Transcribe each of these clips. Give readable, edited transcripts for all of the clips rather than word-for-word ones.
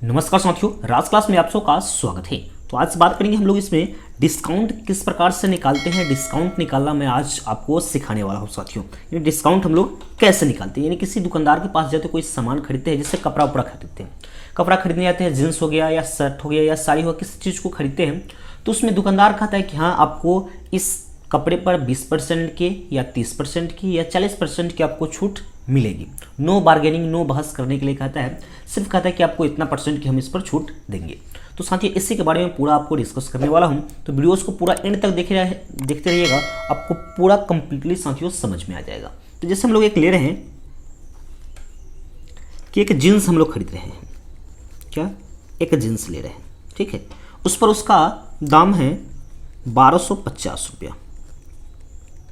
नमस्कार साथियों, राज क्लास में आप सबका स्वागत है। तो आज बात करेंगे हम लोग इसमें डिस्काउंट किस प्रकार से निकालते हैं। डिस्काउंट निकालना मैं आज आपको सिखाने वाला हूँ साथियों। ये डिस्काउंट हम लोग कैसे निकालते हैं, यानी किसी दुकानदार के पास जाते कोई सामान खरीदते हैं, जैसे कपड़ा उपड़ा खरीदते हैं, कपड़ा खरीदने जाते हैं, जींस हो गया या शर्ट हो गया या साड़ी हो गया, किसी चीज़ को खरीदते हैं तो उसमें दुकानदार कहता है कि हाँ आपको इस कपड़े पर 20% के या 30% की या 40% की आपको छूट मिलेगी। नो बार्गेनिंग, नो बहस करने के लिए कहता है, सिर्फ कहता है कि आपको इतना % की हम इस पर छूट देंगे। तो साथियों इसी के बारे में पूरा आपको डिस्कस करने वाला हूं, तो वीडियोस को पूरा एंड तक देखते रहिएगा, आपको पूरा कंप्लीटली साथियों समझ में आ जाएगा। तो जैसे हम लोग एक ले रहे हैं कि एक जीन्स हम लोग खरीद रहे हैं, क्या एक जीन्स ले रहे हैं, ठीक है, उस पर उसका दाम है 1250 रुपया।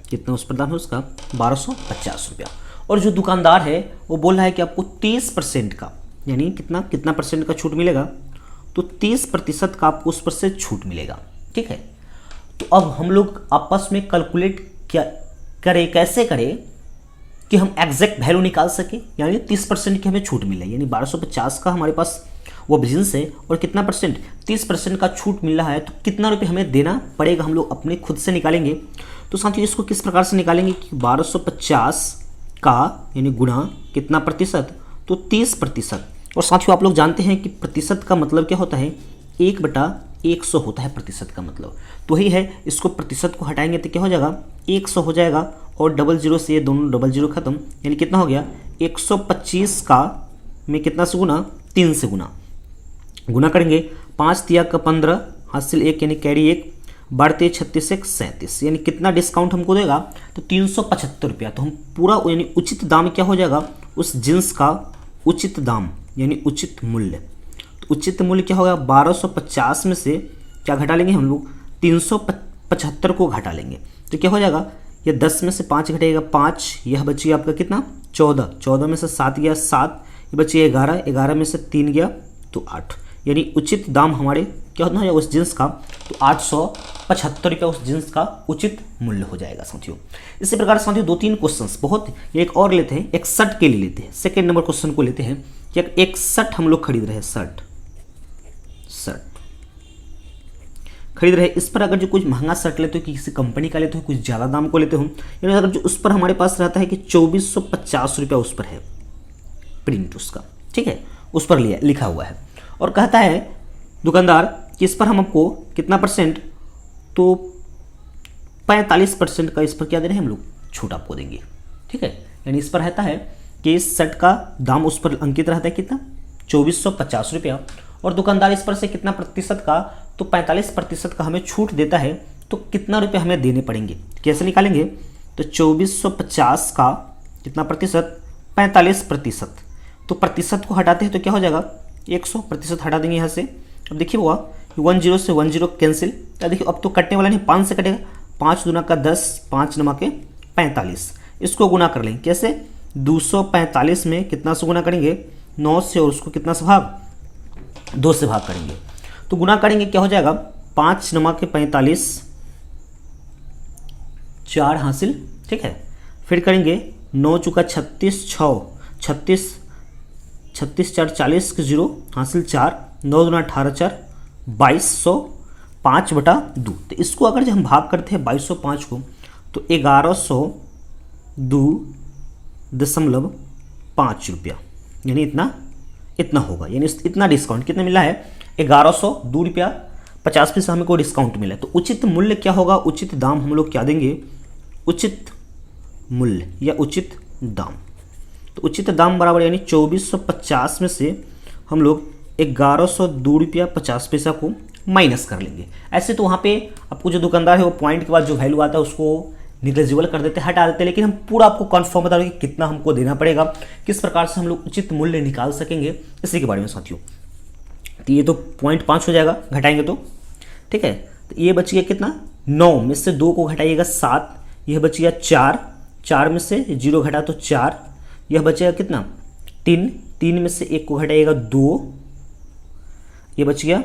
कितना उस पर दाम है उसका? 1250 रुपया। और जो दुकानदार है वो बोल रहा है कि आपको 30% का, यानी कितना % का छूट मिलेगा, तो 30% का आपको उस पर से छूट मिलेगा, ठीक है। तो अब हम लोग आपस में कैलकुलेट क्या करें, कैसे करें कि हम एग्जैक्ट वैल्यू निकाल सके, यानी 30% की हमें छूट मिले, यानी 1250 का हमारे पास वो बिजनेस है और कितना % 30% का छूट मिल रहा है, तो कितना रुपये हमें देना पड़ेगा हम लोग अपने खुद से निकालेंगे। तो साथियों इसको किस प्रकार से निकालेंगे कि 1250 का यानी गुणा कितना %, तो 30%। और साथियों आप लोग जानते हैं कि प्रतिशत का मतलब क्या होता है, 1/100 होता है प्रतिशत का मतलब। तो वही है, इसको प्रतिशत को हटाएंगे तो क्या हो जाएगा, 100 हो जाएगा और 00 से ये दोनों 00 खत्म, यानी कितना हो गया 125 का में कितना से गुना, 3 से गुना करेंगे, 5 तिया का 15, हासिल 1 यानी कैरी 1, बढ़ते 36 1 37, यानी कितना डिस्काउंट हमको देगा, तो 375 रुपया। तो हम पूरा यानी उचित दाम क्या हो जाएगा, उस जींस का उचित दाम यानी उचित मूल्य। तो उचित मूल्य क्या होगा, 1250 में से क्या घटा लेंगे हम लोग, 375 को घटा लेंगे, तो क्या हो जाएगा, ये 10 में से 5 घटेगा 5, यह बचिए आपका कितना 14, 14 में से 7 गया 7, ये बचिए 11, 11 में से 3 गया तो 8, यानी उचित दाम हमारे क्या होना है उस जींस का, तो 875 रुपया उस जींस का उचित मूल्य हो जाएगा साथियों। इसी प्रकार साथियों 2-3 क्वेश्चंस बहुत, एक और लेते हैं, एक शर्ट के लिए लेते हैं, सेकेंड नंबर क्वेश्चन को लेते हैं कि एक शर्ट हम लोग खरीद रहे हैं, शर्ट खरीद रहे हैं, इस पर अगर जो कुछ महंगा शर्ट लेते हो, किसी कंपनी का लेते हो, कुछ ज़्यादा दाम को लेते हो, यानी अगर जो उस पर हमारे पास रहता है कि 2450 रुपया उस पर है प्रिंट उसका, ठीक है, उस पर लिखा हुआ है, और कहता है दुकानदार कि इस पर हम आपको कितना %, तो 45% का इस पर क्या दे रहे हैं हम लोग, छूट आपको देंगे, ठीक है। यानी इस पर रहता है कि इस शर्ट का दाम उस पर अंकित रहता है कितना, 2450 रुपया, और दुकानदार इस पर से कितना प्रतिशत का, तो 45% का हमें छूट देता है, तो कितना रुपये हमें देने पड़ेंगे, कैसे निकालेंगे, तो 2450 का कितना %, 45%, तो प्रतिशत को हटाते हैं तो क्या हो जाएगा 100%, हटा देंगे यहाँ से। अब देखिए हुआ 10 से 10 कैंसिल, तो देखिए अब तो कटने वाला नहीं, 5 से कटेगा, 5 दूना का 10, 5 नमा के 45, इसको गुना कर लेंगे कैसे, 245 में कितना से गुना करेंगे, 9 से, और उसको कितना से भाग, 2 से भाग करेंगे, तो गुना करेंगे क्या हो जाएगा, 5 नमा के 45, 4 हासिल, ठीक है, फिर करेंगे 9 चुका 36, 36 4 40 के 0 हासिल 4, 9 दूना 18 4 2200, 5/2। तो इसको अगर जब हम भाग करते हैं 2205 को, तो 1102.5 रुपया, यानी इतना होगा, यानी इतना डिस्काउंट कितना मिला है, 1102 रुपया 50 पैसा हमको डिस्काउंट मिला है। तो उचित मूल्य क्या होगा, उचित दाम हम लोग क्या देंगे, उचित मूल्य या उचित दाम, तो उचित दाम बराबर यानी 2450 में से हम लोग 1102 रुपया 50 पैसा को माइनस कर लेंगे। ऐसे तो वहाँ पे आपको जो दुकानदार है वो पॉइंट के बाद जो वैल्यू आता है उसको निग्लेजिबल कर देते, हटा देते, लेकिन हम पूरा आपको कन्फर्म बता दें कि कितना हमको देना पड़ेगा, किस प्रकार से हम लोग उचित मूल्य निकाल सकेंगे, इसी के बारे में साथियों। तो ये तो 0.5 हो जाएगा घटाएंगे तो, ठीक है, तो ये बच गया कितना, 9 में से 2 को घटाइएगा 7, यह बच गया 4, 4 में से 0 घटा तो 4, यह बचेगा कितना 3, 3 में से 1 को घटाइएगा 2, ये बच गया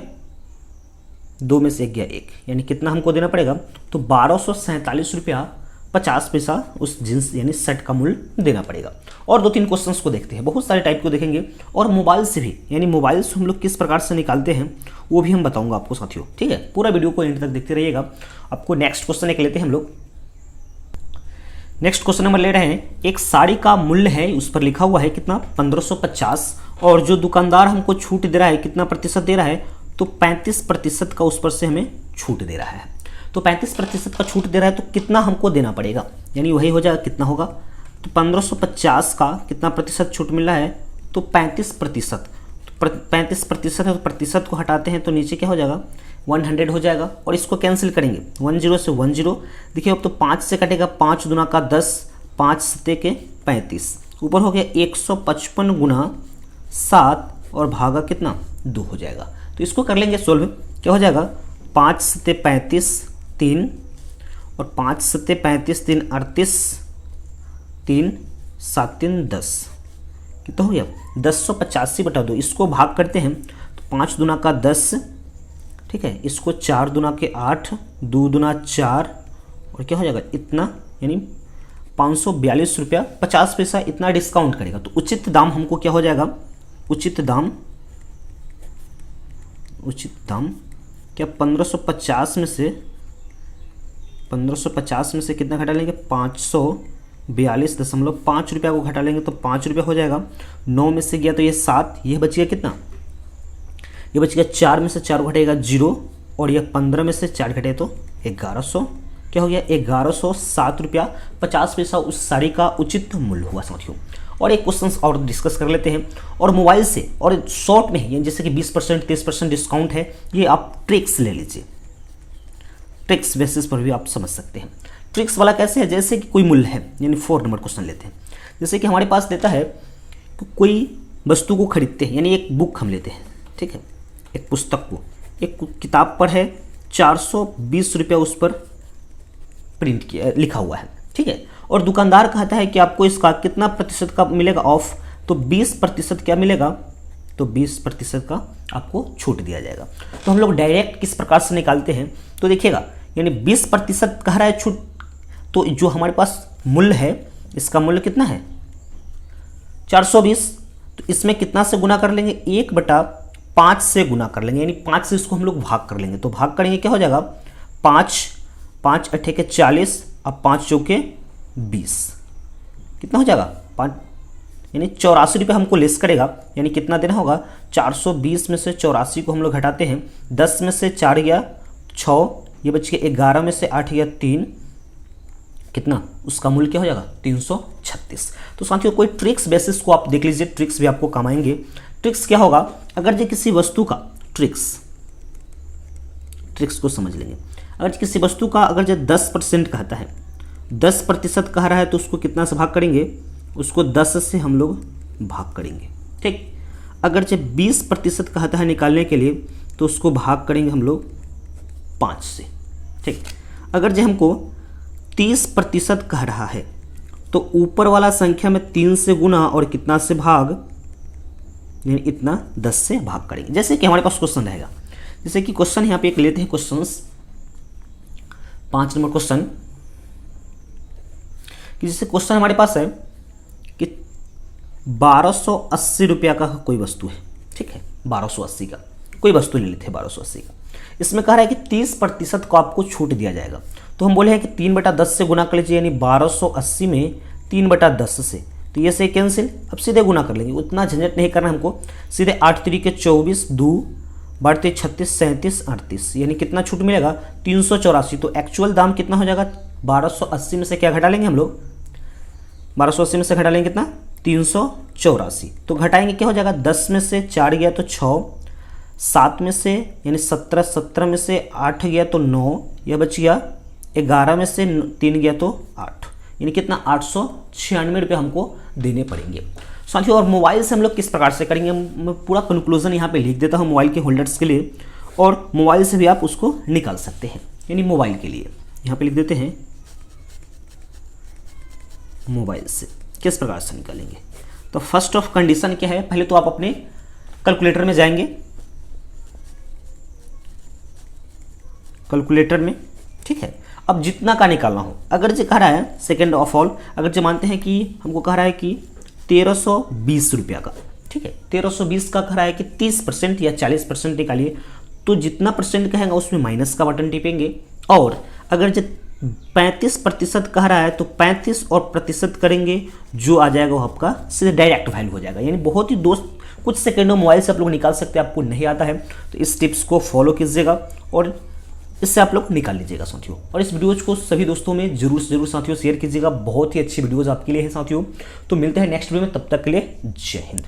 2 में से 1 गया 1, यानी कितना हमको देना पड़ेगा, तो 1247 रुपया 50 पैसा उस जींस यानी शर्ट का मूल्य देना पड़ेगा। और 2-3 क्वेश्चंस को देखते हैं, बहुत सारे टाइप को देखेंगे। और मोबाइल से भी, यानी मोबाइल से हम लोग किस प्रकार से निकालते हैं वो भी हम बताऊंगा आपको साथियों, ठीक है। पूरा वीडियो को एंड तक देखते रहिएगा। आपको नेक्स्ट क्वेश्चन एक लेते हैं हम लोग। नेक्स्ट क्वेश्चन नंबर ले रहे हैं, एक साड़ी का मूल्य है, उस पर लिखा हुआ है कितना 1550, और जो दुकानदार हमको छूट दे रहा है कितना प्रतिशत दे रहा है, तो 35% का उस पर से हमें छूट दे रहा है। तो 35% का छूट दे रहा है तो कितना हमको देना पड़ेगा, यानी वही हो जाएगा, कितना होगा, तो 1550 का कितना प्रतिशत छूट मिल रहा है, तो 35%। तो 35% है तो प्रतिशत को हटाते हैं तो नीचे क्या हो जाएगा, 100 हो जाएगा। और इसको कैंसिल करेंगे, 10 से 10, देखिए अब तो 5 से कटेगा, 5 दूना का 10, 5 सत्ते के 35, ऊपर हो गया 155 गुना 7 और भागा कितना 2 हो जाएगा। तो इसको कर लेंगे सोल्व, क्या हो जाएगा, 5 सत्ते 35 3, और 5 सत्ते 35 3 38, 3 7 3 10, कितना हो गया 1085/2। इसको भाग करते हैं तो 5 दूना का 10, ठीक है, इसको 4 दूना के 8, 2 दूना 4, और क्या हो जाएगा इतना, यानी 542 रुपया 50 पैसा इतना डिस्काउंट करेगा। तो उचित दाम हमको क्या हो जाएगा, उचित दाम क्या 1550 में से कितना घटा लेंगे, 542.5 रुपया को घटा लेंगे तो 5 रुपया हो जाएगा। 9 में से गया तो ये 7, ये बच गया कितना, ये बच गया 4 में से 4 घटेगा 0, और ये 15 में से 4 घटे तो 1100, क्या हो गया 1107 रुपया 50 पैसा उस साड़ी का उचित मूल्य हुआ साथियों। और एक क्वेश्चन और डिस्कस कर लेते हैं। और मोबाइल से और शॉर्ट में, यानी जैसे कि 20% 30% डिस्काउंट है, ये आप ट्रिक्स ले लीजिए, ट्रिक्स बेसिस पर भी आप समझ सकते हैं। ट्रिक्स वाला कैसे है, जैसे कि कोई मूल्य है, यानी 4 नंबर क्वेश्चन लेते हैं। जैसे कि हमारे पास देता है कि कोई वस्तु को खरीदते हैं, यानी एक बुक हम लेते हैं, ठीक है, एक पुस्तक को, एक किताब पर है 420 रुपया उस पर प्रिंट किया लिखा हुआ है, ठीक है, और दुकानदार कहता है कि आपको इसका कितना प्रतिशत का मिलेगा ऑफ, तो 20% क्या मिलेगा, तो 20% का आपको छूट दिया जाएगा। तो हम लोग डायरेक्ट किस प्रकार से निकालते हैं, तो देखिएगा, यानी 20% कह रहा है छूट, तो जो हमारे पास मूल्य है, इसका मूल्य कितना है 420, तो इसमें कितना से गुना कर लेंगे, 1/5 से गुना कर लेंगे, यानी 5 से इसको हम लोग भाग कर लेंगे। तो भाग करेंगे क्या हो जाएगा, 5 8 के 40, अब 5 चौके 20, कितना हो जाएगा 5, यानी 84 रुपये हमको लेस करेगा, यानी कितना देना होगा, 420 में से 84 को हम लोग घटाते हैं, 10 में से 4 गया 6, ये बच गया 11 में से 8 गया 3, कितना उसका मूल्य क्या हो जाएगा 336। तो साथियों कोई ट्रिक्स बेसिस को आप देख लीजिए, ट्रिक्स भी आपको काम आएंगे। ट्रिक्स क्या होगा, अगर जो किसी वस्तु का ट्रिक्स को समझ लेंगे। अगर किसी वस्तु का अगर जो 10% कहता है, 10% कह रहा है, तो उसको कितना से भाग करेंगे, उसको 10 से हम लोग भाग करेंगे, ठीक। अगर जो 20% कहता है निकालने के लिए, तो उसको भाग करेंगे हम लोग 5 से, ठीक। अगर जो हमको 30% कह रहा है, तो ऊपर वाला संख्या में 3 से गुना और कितना से भाग, यानी इतना 10 से भाग करेंगे। जैसे कि हमारे पास क्वेश्चन रहेगा, जैसे कि क्वेश्चन यहाँ पे एक लेते हैं, क्वेश्चंस 5 नंबर क्वेश्चन, कि जैसे क्वेश्चन हमारे पास है कि 1280 रुपया का कोई वस्तु है, ठीक है, 1280 का कोई वस्तु ले लेते हैं, 1280 का। इसमें कह रहा है कि 30% को आपको छूट दिया जाएगा। तो हम बोले हैं कि 3/10 से गुना कर लीजिए, यानी 1280 में 3/10 से, तो ये से कैंसिल, अब सीधे गुना कर लेंगे, उतना झंझट नहीं करना हमको, सीधे 8 3 24, 2 बढ़ते 36 37 38, यानी कितना छूट मिलेगा 384। तो एक्चुअल दाम कितना हो जाएगा, 1280 में से क्या घटा लेंगे हम लोग, 1280 में से घटा लेंगे कितना 384, तो घटाएंगे क्या हो जाएगा, 10 में से 4 गया तो 6, 7 में से यानी 17, 17 में से 8 गया तो 9, यह बच गया 11 में से 3 गया तो 8, यानी कितना 896 रुपये हमको देने पड़ेंगे साथियों। और मोबाइल से हम लोग किस प्रकार से करेंगे, मैं पूरा कंक्लूजन यहाँ पे लिख देता हूँ मोबाइल के होल्डर्स के लिए, और मोबाइल से भी आप उसको निकाल सकते हैं, यानी मोबाइल के लिए यहाँ पे लिख देते हैं मोबाइल से किस प्रकार से निकालेंगे। तो फर्स्ट ऑफ कंडीशन क्या है, पहले तो आप अपने कैलकुलेटर में जाएंगे, कैलकुलेटर में, ठीक है, अब जितना का निकालना हो, अगर जो कह रहा है सेकेंड ऑफ ऑल, अगर जो मानते हैं कि हमको कह रहा है कि 1320 रुपया का, ठीक है, 1320 का कह रहा है कि 30% या 40% निकालिए, तो जितना परसेंट कहेगा उसमें माइनस का बटन टिपेंगे। और अगर जो 35% कह रहा है तो 35 और प्रतिशत करेंगे, जो आ जाएगा वो आपका सीधे डायरेक्ट वैल्यू हो जाएगा। यानी बहुत ही दोस्त कुछ सेकेंडों मोबाइल से आप लोग निकाल सकते हैं। आपको नहीं आता है तो इस टिप्स को फॉलो कीजिएगा और इससे आप लोग निकाल लीजिएगा साथियों। और इस वीडियोज को सभी दोस्तों में जरूर से जरूर साथियों शेयर कीजिएगा। बहुत ही अच्छी वीडियोज आपके लिए है साथियों। तो मिलते हैं नेक्स्ट वीडियो में, तब तक के लिए जय हिंद।